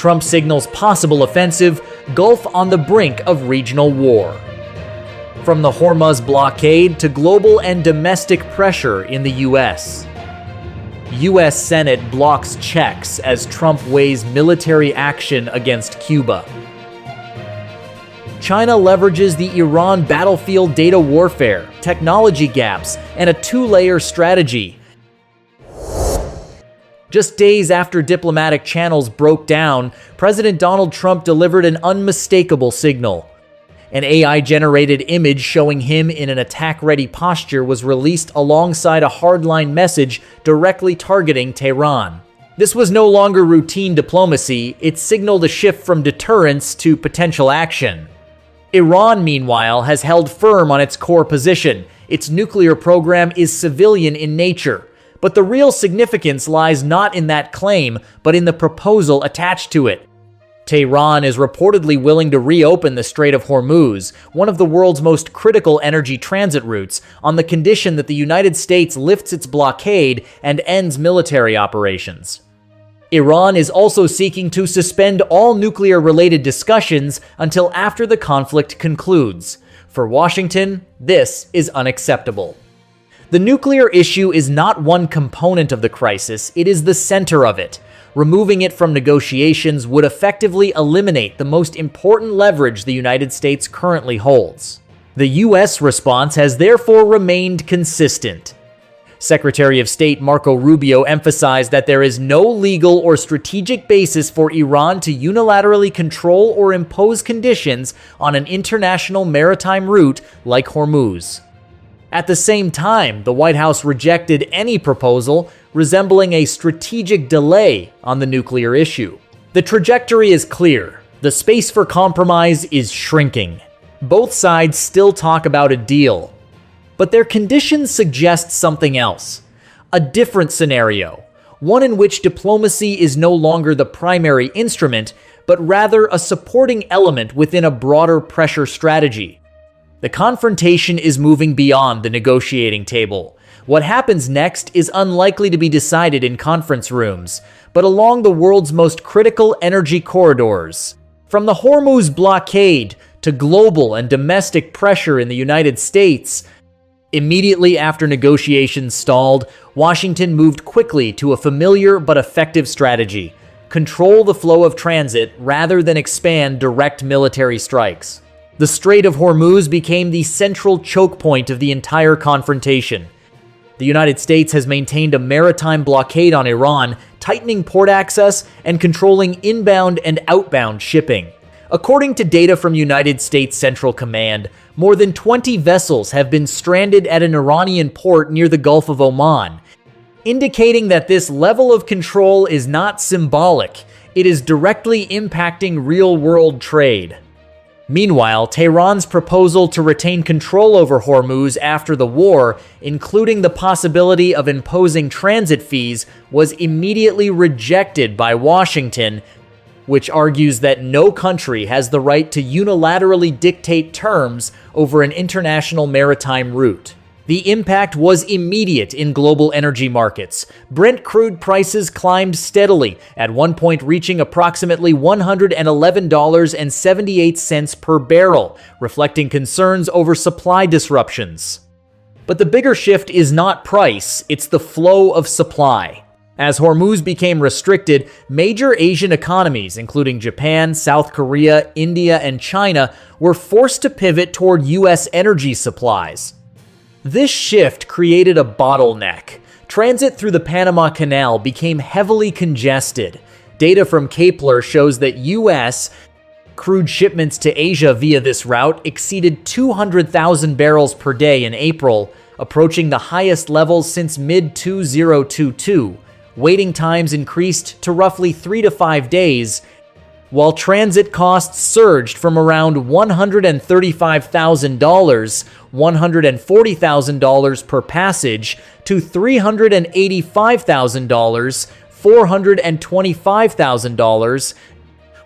Trump signals possible offensive, Gulf on the brink of regional war. From the Hormuz blockade to global and domestic pressure in the U.S. U.S. Senate blocks checks as Trump weighs military action against Cuba. China leverages the Iran battlefield data warfare, technology gaps, and a two-layer strategy. Just days after diplomatic channels broke down, President Donald Trump delivered an unmistakable signal. An AI-generated image showing him in an attack-ready posture was released alongside a hardline message directly targeting Tehran. This was no longer routine diplomacy, it signaled a shift from deterrence to potential action. Iran, meanwhile, has held firm on its core position. Its nuclear program is civilian in nature. But the real significance lies not in that claim, but in the proposal attached to it. Tehran is reportedly willing to reopen the Strait of Hormuz, one of the world's most critical energy transit routes, on the condition that the United States lifts its blockade and ends military operations. Iran is also seeking to suspend all nuclear-related discussions until after the conflict concludes. For Washington, this is unacceptable. The nuclear issue is not one component of the crisis, it is the center of it. Removing it from negotiations would effectively eliminate the most important leverage the United States currently holds. The U.S. response has therefore remained consistent. Secretary of State Marco Rubio emphasized that there is no legal or strategic basis for Iran to unilaterally control or impose conditions on an international maritime route like Hormuz. At the same time, the White House rejected any proposal resembling a strategic delay on the nuclear issue. The trajectory is clear. The space for compromise is shrinking. Both sides still talk about a deal, but their conditions suggest something else. A different scenario, one in which diplomacy is no longer the primary instrument, but rather a supporting element within a broader pressure strategy. The confrontation is moving beyond the negotiating table. What happens next is unlikely to be decided in conference rooms, but along the world's most critical energy corridors. From the Hormuz blockade to global and domestic pressure in the United States, immediately after negotiations stalled, Washington moved quickly to a familiar but effective strategy: control the flow of transit rather than expand direct military strikes. The Strait of Hormuz became the central choke point of the entire confrontation. The United States has maintained a maritime blockade on Iran, tightening port access and controlling inbound and outbound shipping. According to data from United States Central Command, more than 20 vessels have been stranded at an Iranian port near the Gulf of Oman, indicating that this level of control is not symbolic, it is directly impacting real-world trade. Meanwhile, Tehran's proposal to retain control over Hormuz after the war, including the possibility of imposing transit fees, was immediately rejected by Washington, which argues that no country has the right to unilaterally dictate terms over an international maritime route. The impact was immediate in global energy markets. Brent crude prices climbed steadily, at one point reaching approximately $111.78 per barrel, reflecting concerns over supply disruptions. But the bigger shift is not price, it's the flow of supply. As Hormuz became restricted, major Asian economies, including Japan, South Korea, India, and China, were forced to pivot toward U.S. energy supplies. This shift created a bottleneck. Transit through the Panama Canal became heavily congested. Data from Kepler shows that U.S. crude shipments to Asia via this route exceeded 200,000 barrels per day in April, approaching the highest levels since mid-2022. Waiting times increased to roughly 3 to 5 days, while transit costs surged from around $135,000, $140,000 per passage, to $385,000, $425,000,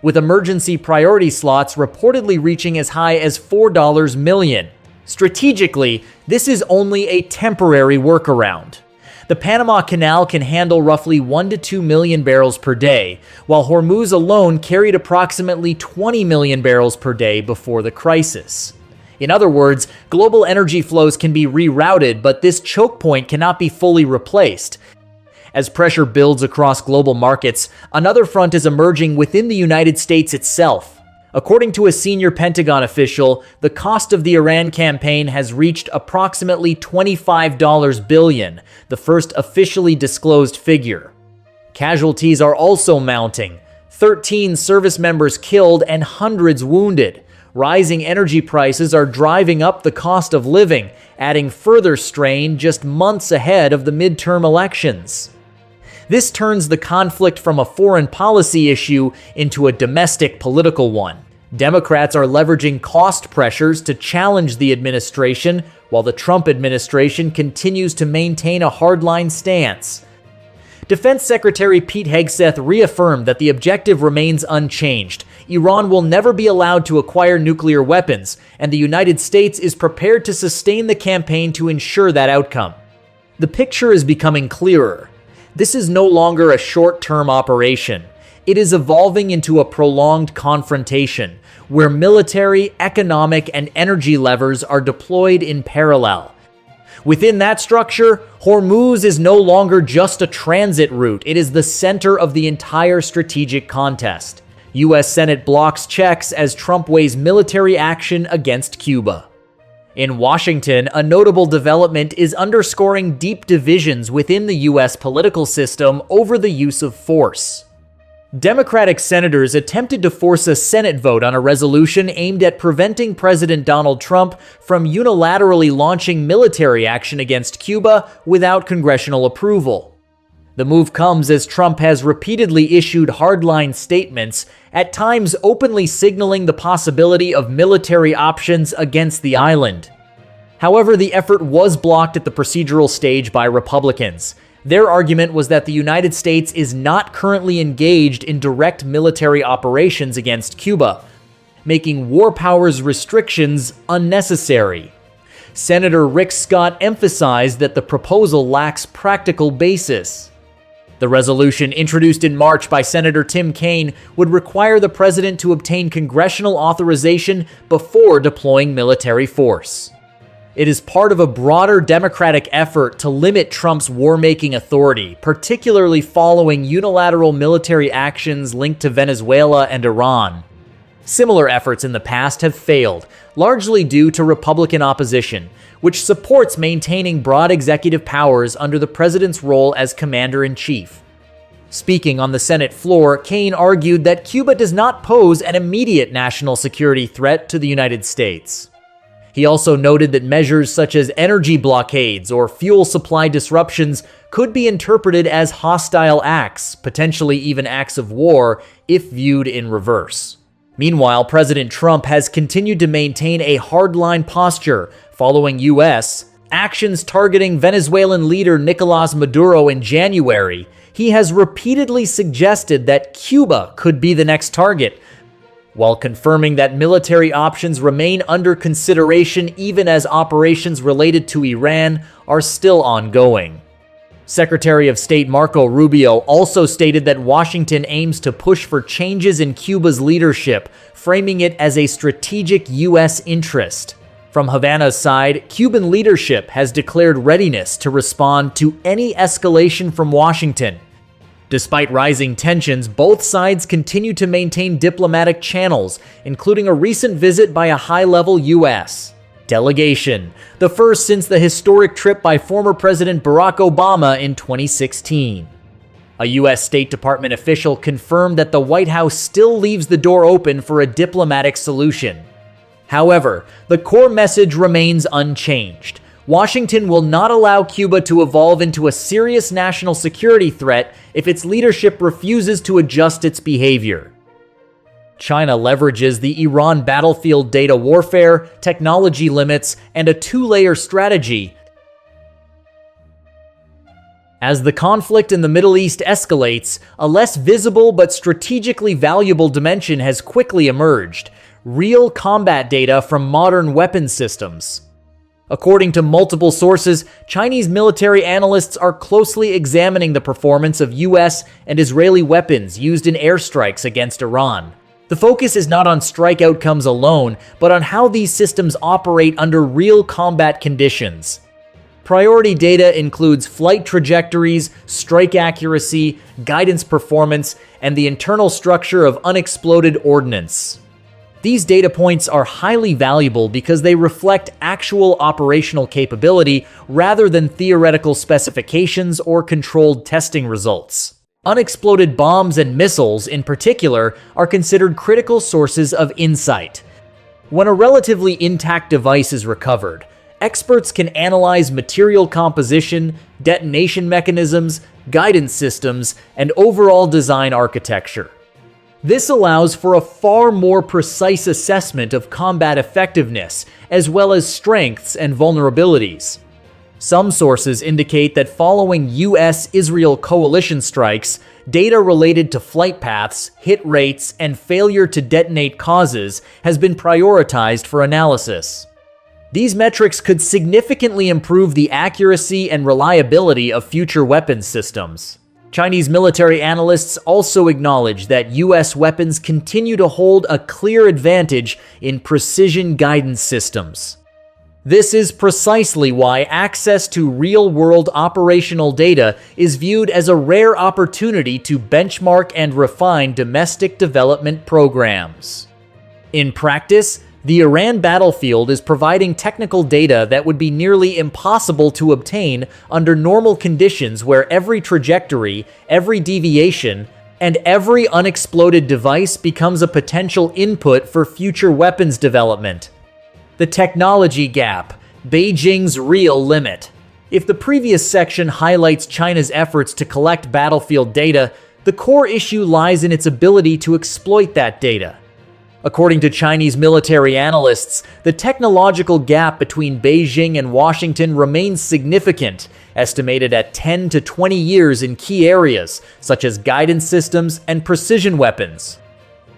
with emergency priority slots reportedly reaching as high as $4 million. Strategically, this is only a temporary workaround. The Panama Canal can handle roughly 1 to 2 million barrels per day, while Hormuz alone carried approximately 20 million barrels per day before the crisis. In other words, global energy flows can be rerouted, but this choke point cannot be fully replaced. As pressure builds across global markets, another front is emerging within the United States itself. According to a senior Pentagon official, the cost of the Iran campaign has reached approximately $25 billion, the first officially disclosed figure. Casualties are also mounting. 13 service members killed and hundreds wounded. Rising energy prices are driving up the cost of living, adding further strain just months ahead of the midterm elections. This turns the conflict from a foreign policy issue into a domestic political one. Democrats are leveraging cost pressures to challenge the administration, while the Trump administration continues to maintain a hardline stance. Defense Secretary Pete Hegseth reaffirmed that the objective remains unchanged. Iran will never be allowed to acquire nuclear weapons, and the United States is prepared to sustain the campaign to ensure that outcome. The picture is becoming clearer. This is no longer a short-term operation. It is evolving into a prolonged confrontation, where military, economic, and energy levers are deployed in parallel. Within that structure, Hormuz is no longer just a transit route. It is the center of the entire strategic contest. U.S. Senate blocks checks as Trump weighs military action against Cuba. In Washington, a notable development is underscoring deep divisions within the U.S. political system over the use of force. Democratic senators attempted to force a Senate vote on a resolution aimed at preventing President Donald Trump from unilaterally launching military action against Cuba without congressional approval. The move comes as Trump has repeatedly issued hardline statements, at times openly signaling the possibility of military options against the island. However, the effort was blocked at the procedural stage by Republicans. Their argument was that the United States is not currently engaged in direct military operations against Cuba, making war powers restrictions unnecessary. Senator Rick Scott emphasized that the proposal lacks practical basis. The resolution, introduced in March by Senator Tim Kaine, would require the president to obtain congressional authorization before deploying military force. It is part of a broader Democratic effort to limit Trump's war-making authority, particularly following unilateral military actions linked to Venezuela and Iran. Similar efforts in the past have failed, largely due to Republican opposition, which supports maintaining broad executive powers under the president's role as commander-in-chief. Speaking on the Senate floor, Kaine argued that Cuba does not pose an immediate national security threat to the United States. He also noted that measures such as energy blockades or fuel supply disruptions could be interpreted as hostile acts, potentially even acts of war, if viewed in reverse. Meanwhile, President Trump has continued to maintain a hardline posture following U.S. actions targeting Venezuelan leader Nicolás Maduro in January. He has repeatedly suggested that Cuba could be the next target, while confirming that military options remain under consideration even as operations related to Iran are still ongoing. Secretary of State Marco Rubio also stated that Washington aims to push for changes in Cuba's leadership, framing it as a strategic U.S. interest. From Havana's side, Cuban leadership has declared readiness to respond to any escalation from Washington. Despite rising tensions, both sides continue to maintain diplomatic channels, including a recent visit by a high-level U.S. delegation, the first since the historic trip by former President Barack Obama in 2016. A U.S. State Department official confirmed that the White House still leaves the door open for a diplomatic solution. However, the core message remains unchanged. Washington will not allow Cuba to evolve into a serious national security threat if its leadership refuses to adjust its behavior. China leverages the Iran battlefield data warfare, technology limits, and a two-layer strategy. As the conflict in the Middle East escalates, a less visible but strategically valuable dimension has quickly emerged: real combat data from modern weapon systems. According to multiple sources, Chinese military analysts are closely examining the performance of US and Israeli weapons used in airstrikes against Iran. The focus is not on strike outcomes alone, but on how these systems operate under real combat conditions. Priority data includes flight trajectories, strike accuracy, guidance performance, and the internal structure of unexploded ordnance. These data points are highly valuable because they reflect actual operational capability rather than theoretical specifications or controlled testing results. Unexploded bombs and missiles, in particular, are considered critical sources of insight. When a relatively intact device is recovered, experts can analyze material composition, detonation mechanisms, guidance systems, and overall design architecture. This allows for a far more precise assessment of combat effectiveness, as well as strengths and vulnerabilities. Some sources indicate that following US-Israel coalition strikes, data related to flight paths, hit rates, and failure to detonate causes has been prioritized for analysis. These metrics could significantly improve the accuracy and reliability of future weapons systems. Chinese military analysts also acknowledge that US weapons continue to hold a clear advantage in precision guidance systems. This is precisely why access to real-world operational data is viewed as a rare opportunity to benchmark and refine domestic development programs. In practice, the Iran battlefield is providing technical data that would be nearly impossible to obtain under normal conditions, where every trajectory, every deviation, and every unexploded device becomes a potential input for future weapons development. The technology gap, Beijing's real limit. If the previous section highlights China's efforts to collect battlefield data, the core issue lies in its ability to exploit that data. According to Chinese military analysts, the technological gap between Beijing and Washington remains significant, estimated at 10 to 20 years in key areas, such as guidance systems and precision weapons.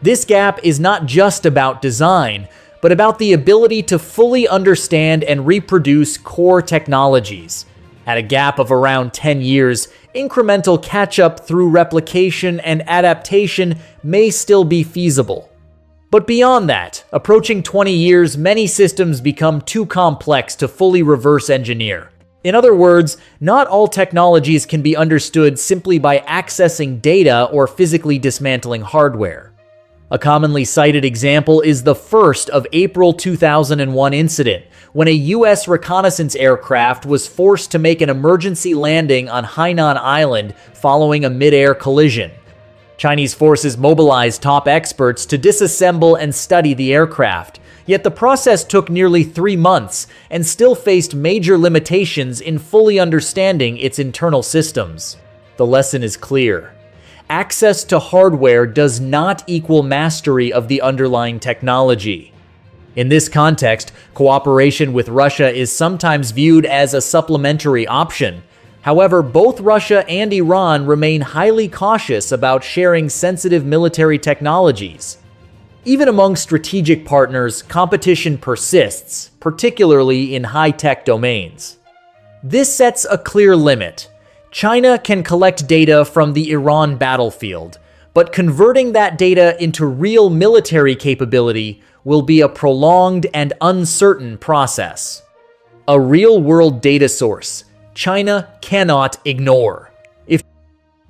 This gap is not just about design, but about the ability to fully understand and reproduce core technologies. At a gap of around 10 years, incremental catch-up through replication and adaptation may still be feasible. But beyond that, approaching 20 years, many systems become too complex to fully reverse engineer. In other words, not all technologies can be understood simply by accessing data or physically dismantling hardware. A commonly cited example is the first of April 2001 incident, when a US reconnaissance aircraft was forced to make an emergency landing on Hainan Island following a mid-air collision. Chinese forces mobilized top experts to disassemble and study the aircraft, yet the process took nearly 3 months and still faced major limitations in fully understanding its internal systems. The lesson is clear. Access to hardware does not equal mastery of the underlying technology. In this context, cooperation with Russia is sometimes viewed as a supplementary option. However, both Russia and Iran remain highly cautious about sharing sensitive military technologies. Even among strategic partners, competition persists, particularly in high-tech domains. This sets a clear limit. China can collect data from the Iran battlefield, but converting that data into real military capability will be a prolonged and uncertain process. A real-world data source China cannot ignore. If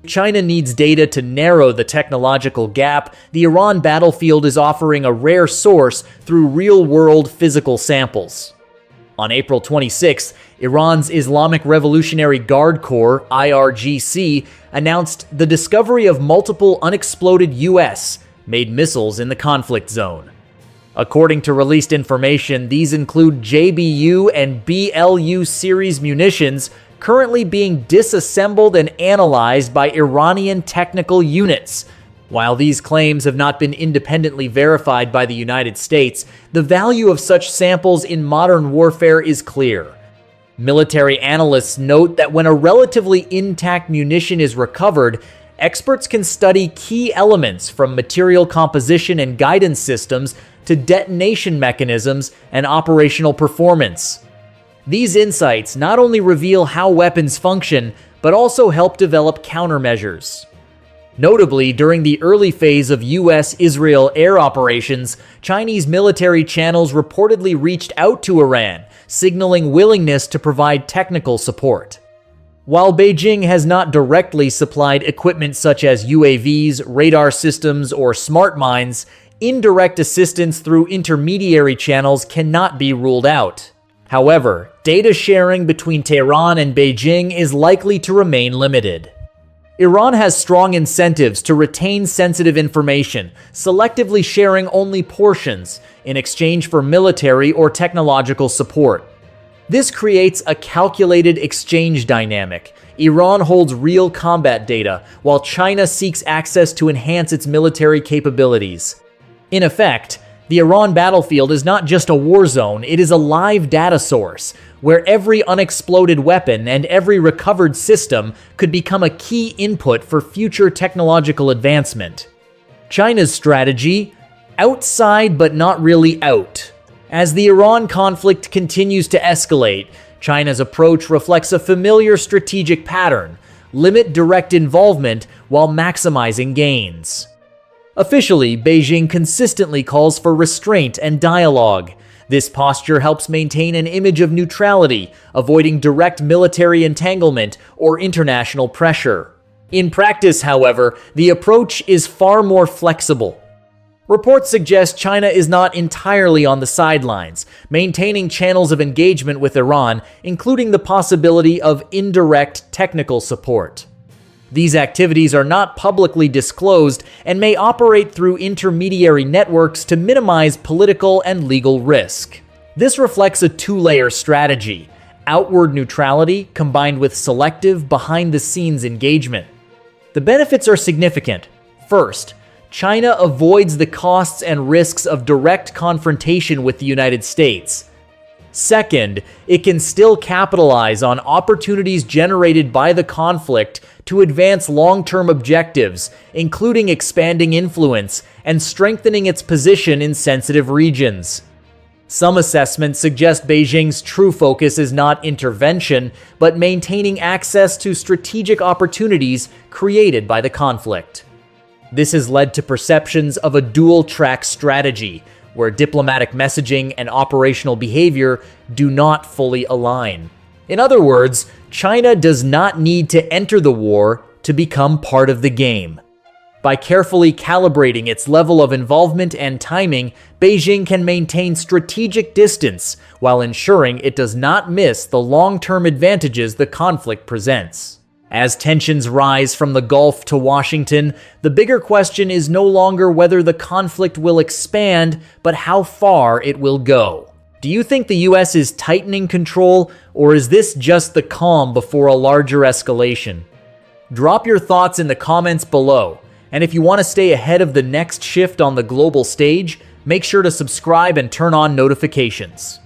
China needs data to narrow the technological gap, the Iran battlefield is offering a rare source through real-world physical samples. On April 26, Iran's Islamic Revolutionary Guard Corps, IRGC, announced the discovery of multiple unexploded US-made missiles in the conflict zone. According to released information, these include JBU and BLU series munitions currently being disassembled and analyzed by Iranian technical units. While these claims have not been independently verified by the United States, the value of such samples in modern warfare is clear. Military analysts note that when a relatively intact munition is recovered, experts can study key elements from material composition and guidance systems to detonation mechanisms and operational performance. These insights not only reveal how weapons function, but also help develop countermeasures. Notably, during the early phase of US-Israel air operations, Chinese military channels reportedly reached out to Iran, signaling willingness to provide technical support. While Beijing has not directly supplied equipment such as UAVs, radar systems, or smart mines, indirect assistance through intermediary channels cannot be ruled out. However, data sharing between Tehran and Beijing is likely to remain limited. Iran has strong incentives to retain sensitive information, selectively sharing only portions in exchange for military or technological support. This creates a calculated exchange dynamic. Iran holds real combat data, while China seeks access to enhance its military capabilities. In effect, the Iran battlefield is not just a war zone, it is a live data source, where every unexploded weapon and every recovered system could become a key input for future technological advancement. China's strategy? Outside but not really out. As the Iran conflict continues to escalate, China's approach reflects a familiar strategic pattern: limit direct involvement while maximizing gains. Officially, Beijing consistently calls for restraint and dialogue. This posture helps maintain an image of neutrality, avoiding direct military entanglement or international pressure. In practice, however, the approach is far more flexible. Reports suggest China is not entirely on the sidelines, maintaining channels of engagement with Iran, including the possibility of indirect technical support. These activities are not publicly disclosed and may operate through intermediary networks to minimize political and legal risk. This reflects a two-layer strategy: outward neutrality combined with selective, behind-the-scenes engagement. The benefits are significant. First, China avoids the costs and risks of direct confrontation with the United States. Second, it can still capitalize on opportunities generated by the conflict to advance long-term objectives, including expanding influence and strengthening its position in sensitive regions. Some assessments suggest Beijing's true focus is not intervention, but maintaining access to strategic opportunities created by the conflict. This has led to perceptions of a dual-track strategy, where diplomatic messaging and operational behavior do not fully align. In other words, China does not need to enter the war to become part of the game. By carefully calibrating its level of involvement and timing, Beijing can maintain strategic distance while ensuring it does not miss the long-term advantages the conflict presents. As tensions rise from the Gulf to Washington, the bigger question is no longer whether the conflict will expand, but how far it will go. Do you think the US is tightening control, or is this just the calm before a larger escalation? Drop your thoughts in the comments below, and if you want to stay ahead of the next shift on the global stage, make sure to subscribe and turn on notifications.